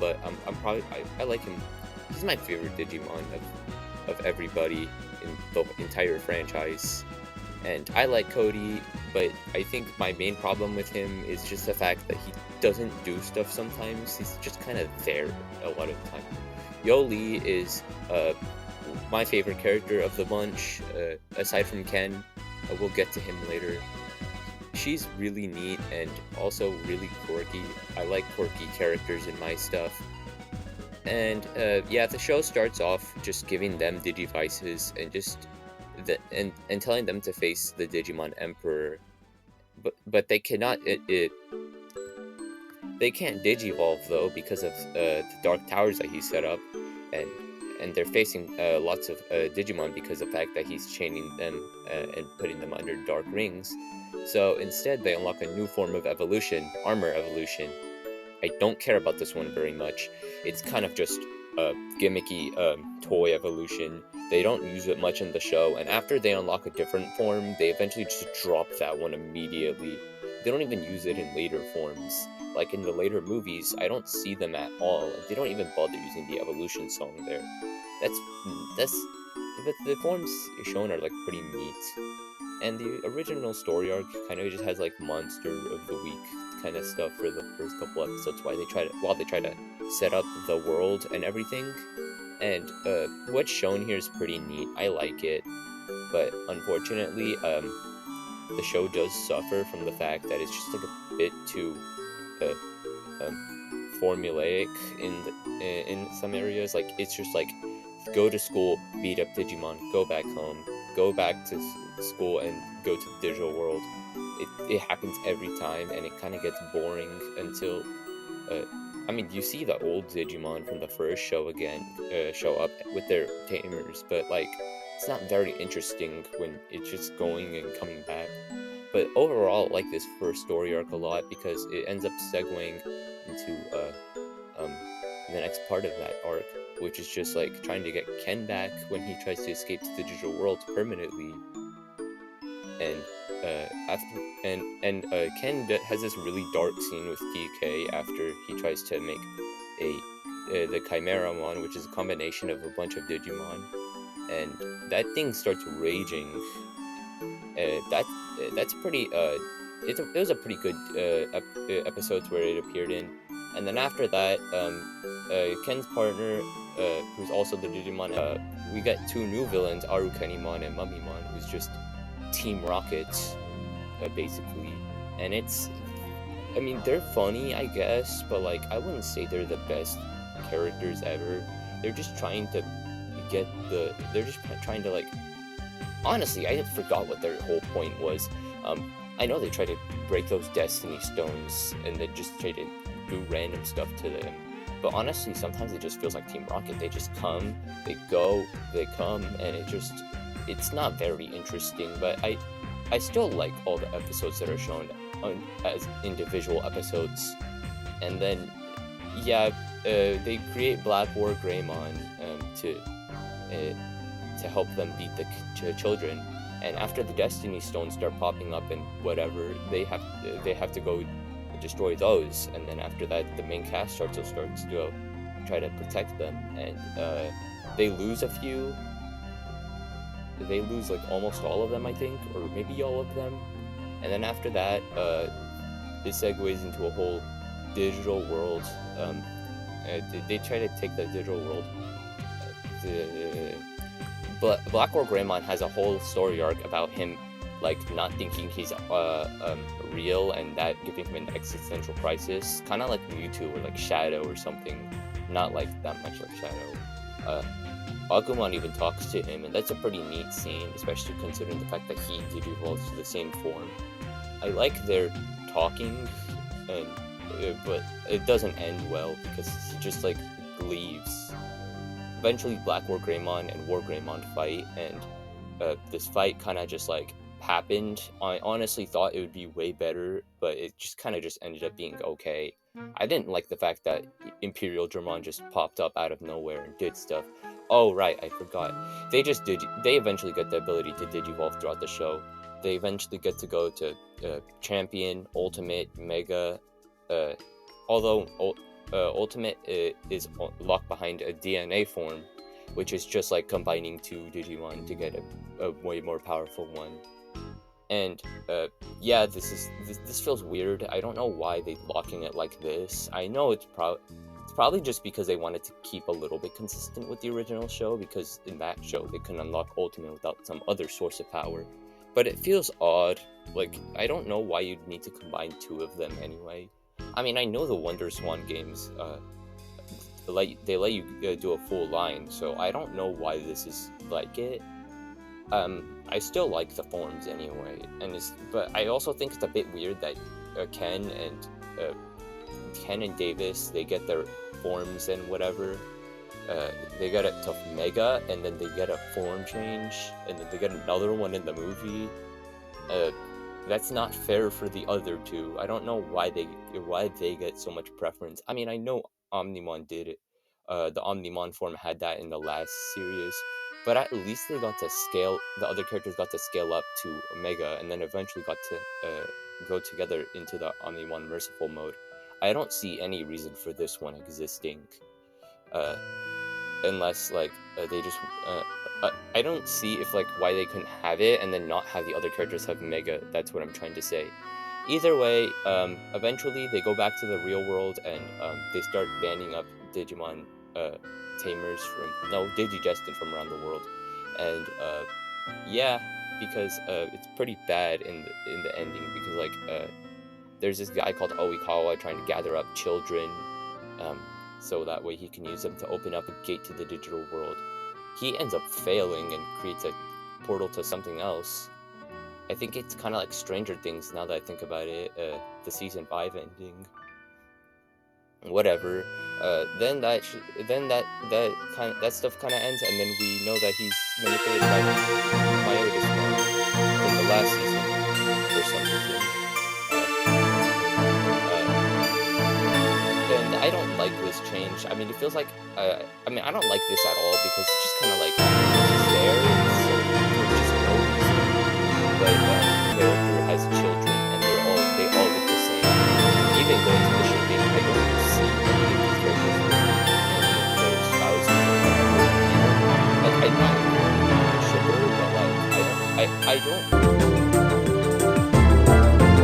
but I like him. He's my favorite Digimon of everybody in the entire franchise. And I like Cody, but I think my main problem with him is just the fact that he doesn't do stuff sometimes. He's just kind of there a lot of the time. Yoli is my favorite character of the bunch, aside from Ken. We'll get to him later. She's really neat and also really quirky. I like quirky characters in my stuff. And yeah, the show starts off just giving them Digivices and just and telling them to face the Digimon Emperor, but they cannot they can't Digivolve though because of the Dark Towers that he set up, and they're facing lots of Digimon because of the fact that he's chaining them and putting them under Dark Rings. So instead, they unlock a new form of evolution, Armor Evolution. I don't care about this one very much. It's kind of just a gimmicky toy evolution. They don't use it much in the show, and after they unlock a different form, they eventually just drop that one immediately. They don't even use it in later forms. Like in the later movies, I don't see them at all. They don't even bother using the evolution song there. That's but the forms shown are like pretty neat. And the original story arc kind of just has like monster of the week kind of stuff for the first couple episodes while they try to set up the world and everything. And what's shown here is pretty neat. I like it, but unfortunately, the show does suffer from the fact that it's just like a bit too formulaic in some areas. Like it's just like go to school, beat up Digimon, go back home, go back to school, and go to the digital world. It happens every time, and it kind of gets boring until. I mean, you see the old Digimon from the first show again show up with their tamers, but like it's not very interesting when it's just going and coming back. But overall, I like this first story arc a lot because it ends up segueing into the next part of that arc, which is just like trying to get Ken back when he tries to escape to the digital world permanently. And Ken has this really dark scene with DK after he tries to make the Chimeramon, which is a combination of a bunch of Digimon, and that thing starts raging. That's pretty. It was a pretty good episodes where it appeared in, and then after that, Ken's partner, who's also the Digimon, we get two new villains, Arukenimon and Mummymon, who's just Team Rocket, basically, and I mean, they're funny, I guess, but like, I wouldn't say they're the best characters ever. They're just trying to like, honestly, I forgot what their whole point was. I know they try to break those Destiny Stones, and they just try to do random stuff to them, but honestly, sometimes it just feels like Team Rocket. They just come, they go, they come, and it's not very interesting, but I still like all the episodes that are shown as individual episodes. And then, yeah, they create Black War Greymon to help them beat the children. And after the Destiny Stones start popping up and whatever, they have to go destroy those. And then after that, the main cast starts to go try to protect them, and they lose a few. They lose like almost all of them, I think, or maybe all of them. And then after that, it segues into a whole digital world. They try to take the digital world. But Black War Greymon has a whole story arc about him, like, not thinking he's real, and that giving him an existential crisis, kind of like Mewtwo or like Shadow or something. Not like that much like Shadow. Agumon even talks to him, and that's a pretty neat scene, especially considering the fact that he evolves to the same form. I like their talking, and but it doesn't end well because he just like leaves. Eventually, Black War Greymon and War Greymon fight, and this fight kind of just like happened. I honestly thought it would be way better, but it just kind of just ended up being okay. I didn't like the fact that Imperial Dramon just popped up out of nowhere and did stuff. Oh right, I forgot. They eventually get the ability to Digivolve throughout the show. They eventually get to go to Champion, Ultimate, Mega. Although Ultimate is locked behind a DNA form, which is just like combining two Digimon to get a way more powerful one. And yeah, this feels weird. I don't know why they locking it like this. I know it's probably just because they wanted to keep a little bit consistent with the original show, because in that show they couldn't unlock Ultimate without some other source of power. But it feels odd. Like, I don't know why you'd need to combine two of them anyway. I mean, I know the Wonder Swan games, they let you do a full line, so I don't know why this is like it. I still like the forms anyway, but I also think it's a bit weird that uh, Ken and Davis, they get their forms and whatever. They get it to Mega, and then they get a form change, and then they get another one in the movie. Uh, that's not fair for the other two. I don't know why they get so much preference. I mean, I know Omnimon did it. The Omnimon form had that in the last series, but at least they got to scale. The other characters got to scale up to Omega, and then eventually got to go together into the Omnimon Merciful mode. I don't see any reason for this one existing. Uh, Unless like they just I don't see if like why they couldn't have it and then not have the other characters have Mega. That's what I'm trying to say. Either way, eventually they go back to the real world, and they start banning up Digimon uh, tamers from no Digigestin from around the world, and yeah, because it's pretty bad in the ending, because like there's this guy called Oikawa trying to gather up children, um, so that way he can use them to open up a gate to the digital world. He ends up failing and creates a portal to something else. I think it's kind of like Stranger Things now that I think about it. The season 5 ending, whatever. Then that stuff kind of ends, and then we know that he's manipulated by Myotis from the last season for some reason. And I don't like this change. I mean, it feels like I mean, I don't like this at all, because it's just kind of like he's there